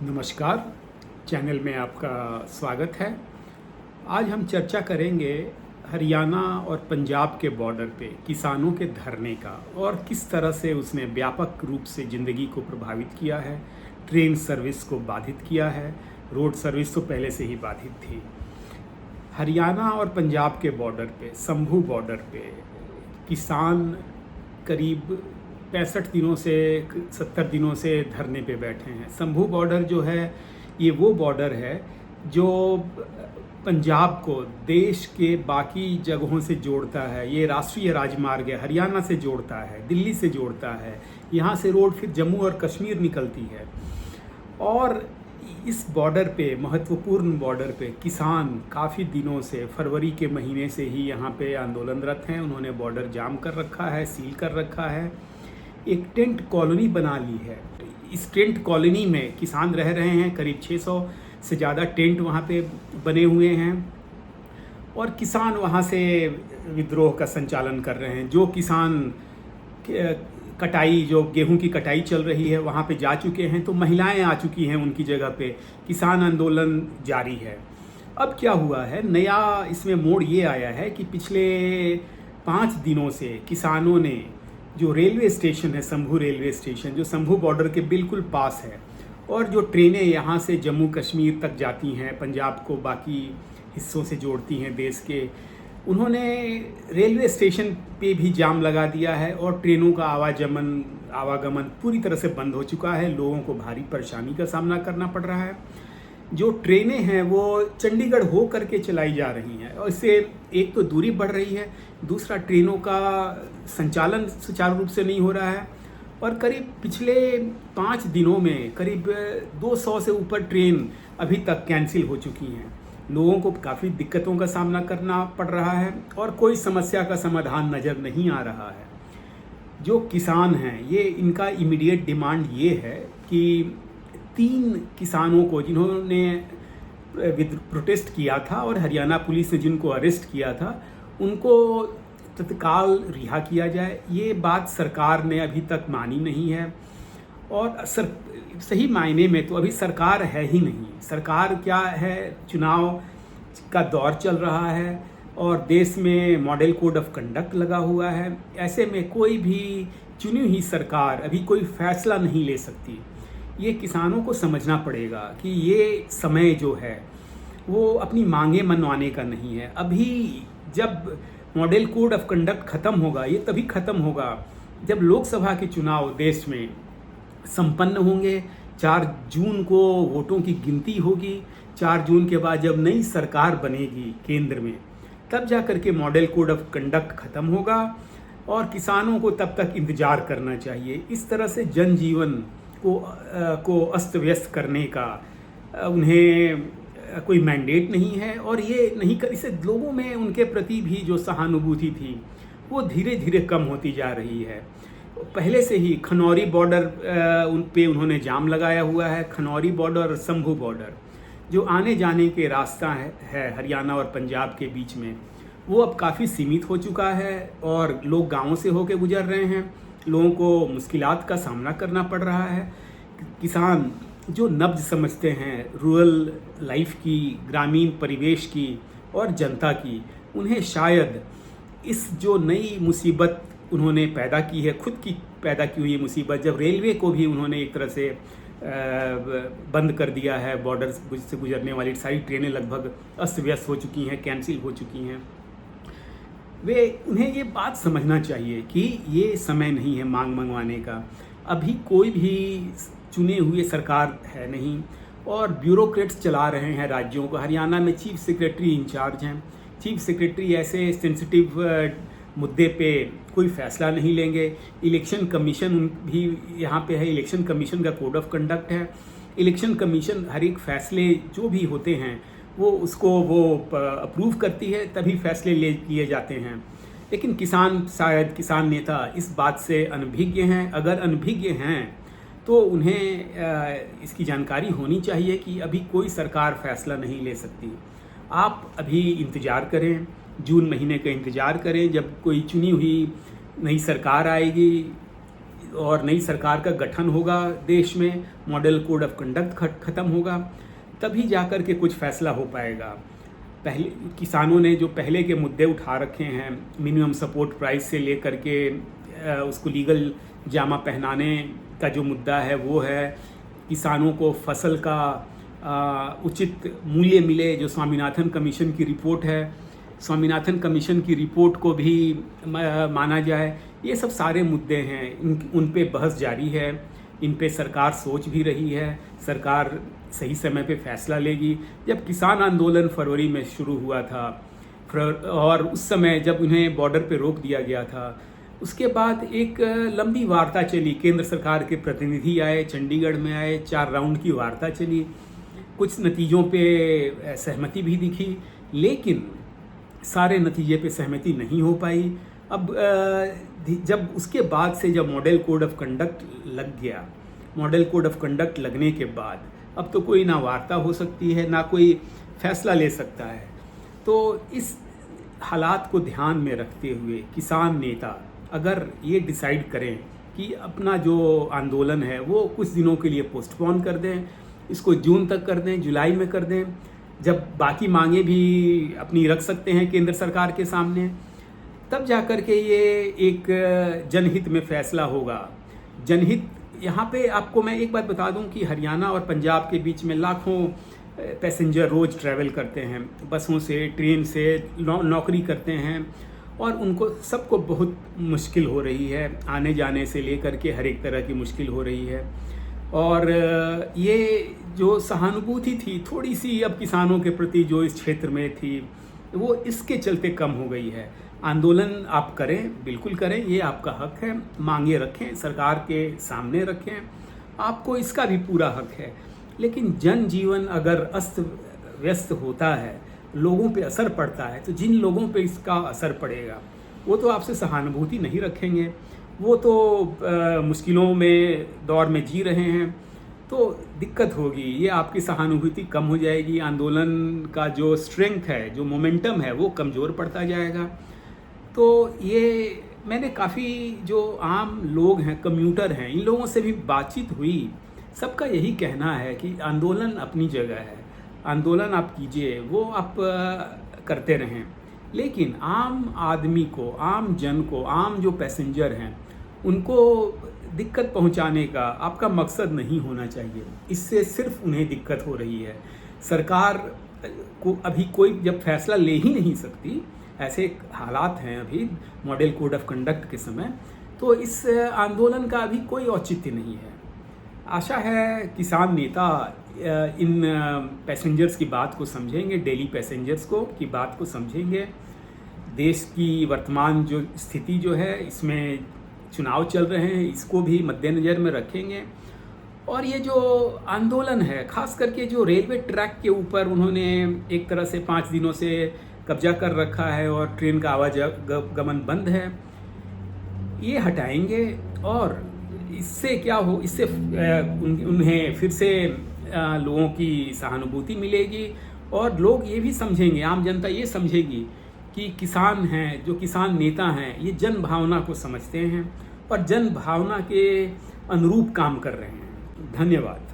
नमस्कार, चैनल में आपका स्वागत है। आज हम चर्चा करेंगे हरियाणा और पंजाब के बॉर्डर पे किसानों के धरने का और किस तरह से उसने व्यापक रूप से ज़िंदगी को प्रभावित किया है, ट्रेन सर्विस को बाधित किया है, रोड सर्विस तो पहले से ही बाधित थी। हरियाणा और पंजाब के बॉर्डर पे, शंभू बॉर्डर पे किसान करीब 65 दिनों से 70 दिनों से धरने पे बैठे हैं। शंभू बॉर्डर जो है ये वो बॉर्डर है जो पंजाब को देश के बाकी जगहों से जोड़ता है। ये राष्ट्रीय राजमार्ग है, हरियाणा से जोड़ता है, दिल्ली से जोड़ता है। यहाँ से रोड फिर जम्मू और कश्मीर निकलती है। और इस बॉर्डर पे, महत्वपूर्ण बॉर्डर पे किसान काफ़ी दिनों से, फरवरी के महीने से ही यहाँ पे आंदोलनरत हैं। उन्होंने बॉर्डर जाम कर रखा है, सील कर रखा है, एक टेंट कॉलोनी बना ली है। इस टेंट कॉलोनी में किसान रह रहे हैं। करीब 600 से ज़्यादा टेंट वहाँ पे बने हुए हैं और किसान वहाँ से विद्रोह का संचालन कर रहे हैं। जो किसान कटाई, जो गेहूं की कटाई चल रही है, वहाँ पे जा चुके हैं, तो महिलाएं आ चुकी हैं उनकी जगह पे। किसान आंदोलन जारी है। अब क्या हुआ है, नया इसमें मोड़ ये आया है कि पिछले 5 दिनों से किसानों ने जो रेलवे स्टेशन है, शंभू रेलवे स्टेशन, जो शंभू बॉर्डर के बिल्कुल पास है, और जो ट्रेनें यहाँ से जम्मू कश्मीर तक जाती हैं, पंजाब को बाकी हिस्सों से जोड़ती हैं देश के, उन्होंने रेलवे स्टेशन पे भी जाम लगा दिया है और ट्रेनों का आवागमन पूरी तरह से बंद हो चुका है। लोगों को भारी परेशानी का सामना करना पड़ रहा है। जो ट्रेनें हैं वो चंडीगढ़ हो करके चलाई जा रही हैं और इससे एक तो दूरी बढ़ रही है, दूसरा ट्रेनों का संचालन सुचारू रूप से नहीं हो रहा है। और करीब पिछले 5 दिनों में करीब 200 से ऊपर ट्रेन अभी तक कैंसिल हो चुकी हैं। लोगों को काफ़ी दिक्कतों का सामना करना पड़ रहा है और कोई समस्या का समाधान नज़र नहीं आ रहा है। जो किसान हैं, ये इनका इमीडिएट डिमांड ये है कि 3 किसानों को जिन्होंने प्रोटेस्ट किया था और हरियाणा पुलिस ने जिनको अरेस्ट किया था, उनको तत्काल रिहा किया जाए। ये बात सरकार ने अभी तक मानी नहीं है और सही मायने में तो अभी सरकार है ही नहीं। सरकार क्या है, चुनाव का दौर चल रहा है और देश में मॉडल कोड ऑफ कंडक्ट लगा हुआ है। ऐसे में कोई भी चुनी हुई सरकार अभी कोई फैसला नहीं ले सकती। ये किसानों को समझना पड़ेगा कि ये समय जो है वो अपनी मांगें मनवाने का नहीं है। अभी जब मॉडल कोड ऑफ कंडक्ट ख़त्म होगा, ये तभी ख़त्म होगा जब लोकसभा के चुनाव देश में संपन्न होंगे। 4 जून को वोटों की गिनती होगी। 4 जून के बाद जब नई सरकार बनेगी केंद्र में, तब जा कर के मॉडल कोड ऑफ कंडक्ट ख़त्म होगा और किसानों को तब तक इंतज़ार करना चाहिए। इस तरह से जनजीवन को अस्त व्यस्त करने का उन्हें कोई मैंडेट नहीं है और ये नहीं कर, इससे लोगों में उनके प्रति भी जो सहानुभूति थी वो धीरे धीरे कम होती जा रही है। पहले से ही खनौरी बॉर्डर उन पे उन्होंने जाम लगाया हुआ है। खनौरी बॉर्डर और शंभू बॉर्डर जो आने जाने के रास्ता है हरियाणा और पंजाब के बीच में, वो अब काफ़ी सीमित हो चुका है और लोग गाँवों से होकर गुजर रहे हैं। लोगों को मुश्किलात का सामना करना पड़ रहा है। किसान जो नब्ज समझते हैं रूरल लाइफ की, ग्रामीण परिवेश की और जनता की, उन्हें शायद इस जो नई मुसीबत उन्होंने पैदा की है, खुद की पैदा की हुई मुसीबत, जब रेलवे को भी उन्होंने एक तरह से बंद कर दिया है, बॉर्डर से गुजरने वाली सारी ट्रेनें लगभग अस्त व्यस्त हो चुकी हैं, कैंसिल हो चुकी हैं, उन्हें ये बात समझना चाहिए कि ये समय नहीं है मांग मंगवाने का। अभी कोई भी चुने हुए सरकार है नहीं और ब्यूरोक्रेट्स चला रहे हैं राज्यों को। हरियाणा में चीफ सेक्रेटरी इंचार्ज हैं। चीफ सेक्रेटरी ऐसे सेंसिटिव मुद्दे पे कोई फैसला नहीं लेंगे। इलेक्शन कमीशन भी यहाँ पे है, इलेक्शन कमीशन का कोड ऑफ कंडक्ट है। इलेक्शन कमीशन हर एक फैसले जो भी होते हैं वो अप्रूव करती है, तभी फैसले लिए जाते हैं। लेकिन किसान नेता इस बात से अनभिज्ञ हैं। अगर अनभिज्ञ हैं तो उन्हें इसकी जानकारी होनी चाहिए कि अभी कोई सरकार फैसला नहीं ले सकती। आप अभी इंतज़ार करें, जून महीने का इंतज़ार करें, जब कोई चुनी हुई नई सरकार आएगी और नई सरकार का गठन होगा देश में, मॉडल कोड ऑफ कंडक्ट ख़त्म होगा, तभी जाकर के कुछ फैसला हो पाएगा। पहले किसानों ने जो पहले के मुद्दे उठा रखे हैं, मिनिमम सपोर्ट प्राइस से लेकर के उसको लीगल जामा पहनाने का जो मुद्दा है वो है, किसानों को फसल का उचित मूल्य मिले, जो स्वामीनाथन कमीशन की रिपोर्ट है, स्वामीनाथन कमीशन की रिपोर्ट को भी माना जाए। ये सब सारे मुद्दे हैं, उन पे बहस जारी है, इन पे सरकार सोच भी रही है, सरकार सही समय पे फैसला लेगी। जब किसान आंदोलन फरवरी में शुरू हुआ था और उस समय जब उन्हें बॉर्डर पे रोक दिया गया था, उसके बाद एक लंबी वार्ता चली, केंद्र सरकार के प्रतिनिधि आए, चंडीगढ़ में आए, 4 राउंड की वार्ता चली, कुछ नतीजों पे सहमति भी दिखी, लेकिन सारे नतीजे पे सहमति नहीं हो पाई। अब जब उसके बाद से जब मॉडल कोड ऑफ कंडक्ट लग गया, मॉडल कोड ऑफ कंडक्ट लगने के बाद अब तो कोई ना वार्ता हो सकती है, ना कोई फैसला ले सकता है। तो इस हालात को ध्यान में रखते हुए किसान नेता अगर ये डिसाइड करें कि अपना जो आंदोलन है वो कुछ दिनों के लिए पोस्टपोन कर दें, इसको जून तक कर दें, जुलाई में कर दें, जब बाकी मांगे भी अपनी रख सकते हैं केंद्र सरकार के सामने, तब जाकर के ये एक जनहित में फैसला होगा। जनहित यहाँ पे आपको मैं एक बात बता दूं कि हरियाणा और पंजाब के बीच में लाखों पैसेंजर रोज़ ट्रैवल करते हैं, बसों से, ट्रेन से, नौकरी करते हैं, और उनको सबको बहुत मुश्किल हो रही है, आने जाने से लेकर के हर एक तरह की मुश्किल हो रही है। और ये जो सहानुभूति थी थोड़ी सी अब किसानों के प्रति जो इस क्षेत्र में थी, वो इसके चलते कम हो गई है। आंदोलन आप करें, बिल्कुल करें, ये आपका हक है, मांगे रखें, सरकार के सामने रखें, आपको इसका भी पूरा हक है। लेकिन जनजीवन अगर अस्त व्यस्त होता है, लोगों पे असर पड़ता है, तो जिन लोगों पे इसका असर पड़ेगा वो तो आपसे सहानुभूति नहीं रखेंगे, वो तो मुश्किलों में दौर में जी रहे हैं, तो दिक्कत होगी, ये आपकी सहानुभूति कम हो जाएगी, आंदोलन का जो स्ट्रेंथ है, जो मोमेंटम है, वो कमज़ोर पड़ता जाएगा। तो ये मैंने काफ़ी जो आम लोग हैं, कम्यूटर हैं, इन लोगों से भी बातचीत हुई, सबका यही कहना है कि आंदोलन अपनी जगह है, आंदोलन आप कीजिए, वो आप करते रहें, लेकिन आम आदमी को, आम जन को, आम जो पैसेंजर हैं, उनको दिक्कत पहुंचाने का आपका मकसद नहीं होना चाहिए। इससे सिर्फ उन्हें दिक्कत हो रही है। सरकार को अभी कोई जब फैसला ले ही नहीं सकती, ऐसे हालात हैं अभी मॉडल कोड ऑफ कंडक्ट के समय, तो इस आंदोलन का अभी कोई औचित्य नहीं है। आशा है किसान नेता इन पैसेंजर्स की बात को समझेंगे, डेली पैसेंजर्स की बात को समझेंगे। देश की वर्तमान जो स्थिति जो है, इसमें चुनाव चल रहे हैं, इसको भी मद्देनज़र में रखेंगे। और ये जो आंदोलन है, खास करके जो रेलवे ट्रैक के ऊपर उन्होंने एक तरह से 5 दिनों से कब्जा कर रखा है और ट्रेन का आवागमन बंद है, ये हटाएंगे और इससे क्या हो, इससे उन्हें फिर से लोगों की सहानुभूति मिलेगी और लोग ये भी समझेंगे, आम जनता ये समझेगी कि किसान हैं, जो किसान नेता हैं, ये जन भावना को समझते हैं और जन भावना के अनुरूप काम कर रहे हैं। धन्यवाद।